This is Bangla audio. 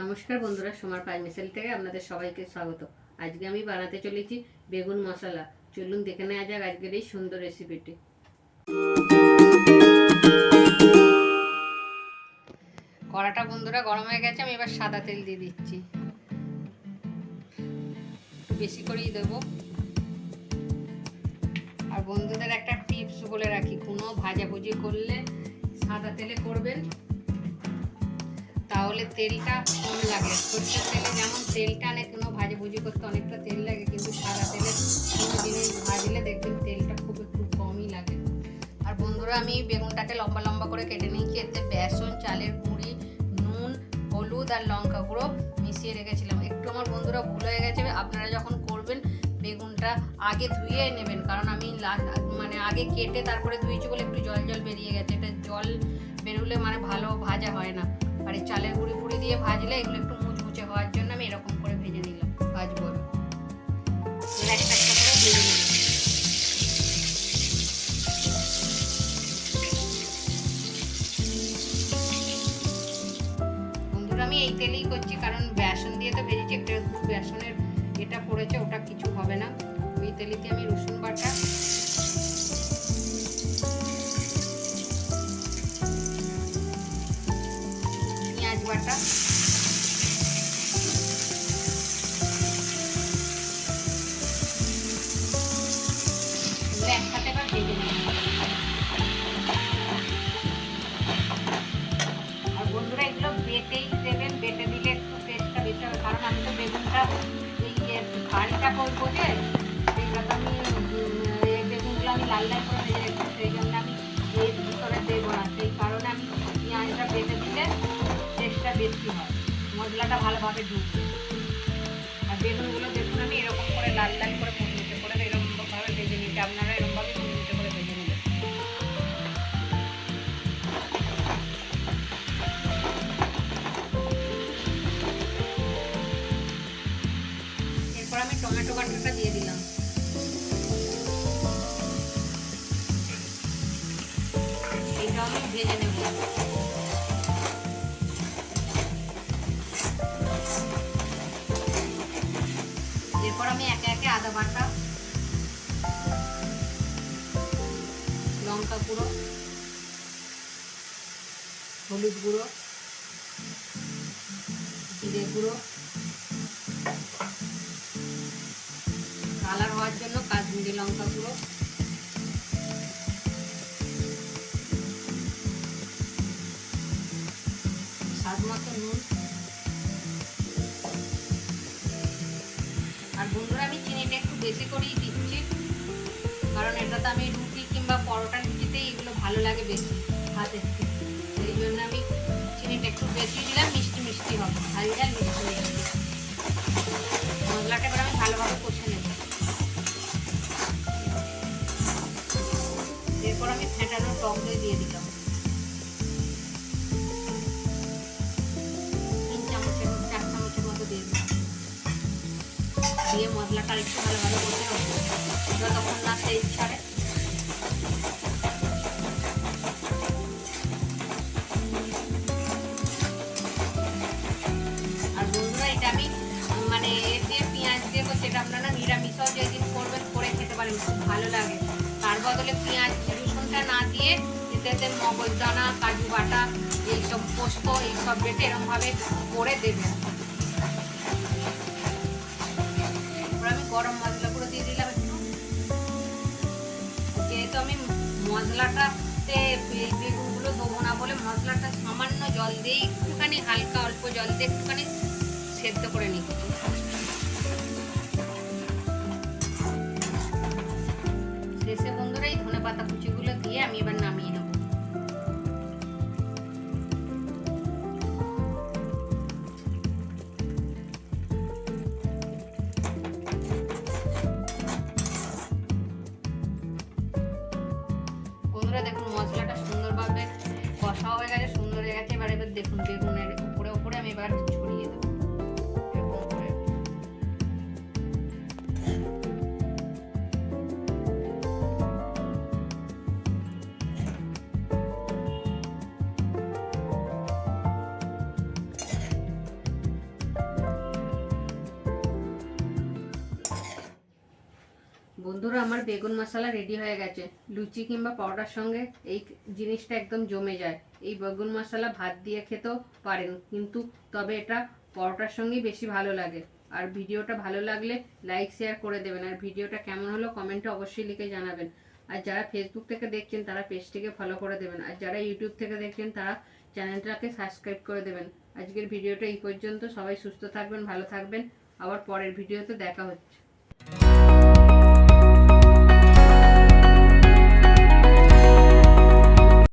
নমস্কার বন্ধুরা, সোমার পাই মিশেল থেকে আপনাদের সবাইকে স্বাগত। আজকে আমি বানাতে চলেছি বেগুন মশলা। চলুন দেখে নেওয়া যাক আজকের এই সুন্দর রেসিপিটি। কড়াটা বন্ধুরা গরম হয়ে গেছে, আমি এবার সাদা তেল দিয়ে দিচ্ছি। একটু বেশি করেই দেবো। আর বন্ধুদের একটা টিপস বলে রাখি, কোনো ভাজাভুজি করলে সাদা তেলে করবেন, তাহলে তেলটা কম লাগে। সরষের তেলে যেমন তেলটা আনে, কোনো ভাজাভুজি করতে অনেকটা তেল লাগে, কিন্তু সাদা তেলে কোনো জিনিস ভাজলে দেখবেন তেলটা খুব একটু কমই লাগে। আর বন্ধুরা, আমি বেগুনটাকে লম্বা লম্বা করে কেটে নিয়েছি। এতে বেসন, চালের গুঁড়ি, নুন, হলুদ আর লঙ্কা গুঁড়ো মিশিয়ে রেখেছিলাম। একটু আমার বন্ধুরা ভুল হয়ে গেছে, আপনারা যখন করবেন বেগুনটা আগে ধুয়ে নেবেন, কারণ আমি আগে কেটে তারপরে ধুয়েছি বলে একটু জল জল বেরিয়ে গেছে। এটা জল বেরোলে ভালো ভাজা হয় না। আর এই চালের গুঁড়ি ফুড়ি দিয়ে ভাজলে এগুলো একটু মুচমুচে হওয়ার জন্য আমি এরকম করে ভেজে নিলাম। ভাজবো একটা একটা করে ভেজে নিলাম। বন্ধুরা, আমি এই তেলেই করছি, কারণ বেসন দিয়ে তো ভেজেছি, একটা বেসনের এটা পড়েছে, ওটা কিছু হবে না। ওই তেলেতে আমি রসুন বাটা, পেঁয়াজ বাটা, একসাথে এবার ভেজে নেব। আর বন্ধুরা, এগুলো বেটেই দেবেন, বেটে দিলে একটু টেস্টটা বেশি হবে, কারণ আমি তো বেগুনটা এই কারিটা করবো, যে সেইটাতে আমি বেগুনগুলো আমি লাল লাল করে ভেজে রেখেছি, সেই জন্য আমি এর ভিতরে দেবো না। সেই কারণে আমি পেঁয়াজটা বেটে দিলে টেস্টটা বেশি হয়, মশলাটা ভালোভাবে ঢুকবে। আর বেগুনগুলো দেখুন আমি এরকম করে লাল লাল করে মুচমুচে করে এরকমভাবে ভেজে নিচ্ছি। আপনারা এরকমভাবে মুচমুচে করে ভেজে নেবেন। এরপর আমি টমেটো বাটাটা দিয়ে দিলাম। এইটা আমি ভেজে নেব। এরপর আমি একে একে আদা বাটা, লঙ্কা গুঁড়ো, হলুদ গুঁড়ো, জিরে গুঁড়ো, কালার হওয়ার জন্য কাশ্মীরি লঙ্কা গুঁড়ো, স্বাদ মতো নুন। আর বন্ধুরা, আমি চিনিটা একটু বেশি করেই দিচ্ছি, কারণ এটাতে আমি রুটি কিংবা পরোটা রুটিতে এগুলো ভালো লাগে বেশি ভাতের থেকে। সেই জন্য আমি চিনিটা একটু বেশি দিলাম, মিষ্টি মিষ্টি হবে, ঝাল ঝাল মিষ্টি মিষ্টি। মশলাটা এবার আমি ভালোভাবে কষে নেব। এরপর আমি ফেটানো টক দই দিয়ে দিলাম, 4 চামচের মতো দিয়ে দিলাম। দিয়ে মশলাটা একটু ভালোভাবে কষে নেব যতক্ষণ না তেল ছাড়ে। আর বন্ধুরা, এটা আমি এতে পেঁয়াজ দিয়ে করছি, এটা আপনারা নিরামিষও যেদিন করবেন করে খেতে পারেন, খুব ভালো লাগে। তার বদলে পেঁয়াজ রসুনটা না দিয়ে এতে মগজদানা, কাজু বাটা, এইসব পোস্ত, এইসব বেটে এরকমভাবে করে দেবেন। আমি গরম মশলা গুঁড়ো দিয়ে দিলাম একটু। যেহেতু আমি মশলাটাতে বেগুনগুলো দেবো না বলে মশলাটা সামান্য জল দিয়ে একটুখানি হালকা অল্প জল দিয়ে একটুখানি সেদ্ধ করে নিচ্ছি। শেষে বন্ধুরা এই ধনেপাতা কুচিগুলো দিয়ে আমি এবার নামিয়ে নেব। বন্ধুরা দেখুন, মশলাটা সুন্দরভাবে কষা হয়ে গেছে, সুন্দর হয়ে গেছে। এবার দেখুন বেগুনের উপরে উপরে আমি এবার ছড়িয়ে দেবো এরকম করে। বন্ধুরা আমার বেগুন মশলা রেডি হয়ে গেছে। লুচি কিংবা পরোটার সঙ্গে এই জিনিসটা একদম জমে যায়। এই বেগুন মশলা ভাত দিয়ে খেতেও পারেন, কিন্তু তবে এটা পরোটার সঙ্গেই বেশি ভালো লাগে। আর ভিডিওটা ভালো লাগলে লাইক শেয়ার করে দেবেন, আর ভিডিওটা কেমন হলো কমেন্টে অবশ্যই লিখে জানাবেন। আর যারা ফেসবুক থেকে দেখছেন তারা পেজটিকে ফলো করে দেবেন, আর যারা ইউটিউব থেকে দেখছেন তারা চ্যানেলটাকে সাবস্ক্রাইব করে দেবেন। আজকের ভিডিওটা এই পর্যন্ত। সবাই সুস্থ থাকবেন, ভালো থাকবেন। আবার পরের ভিডিওতে দেখা হচ্ছে।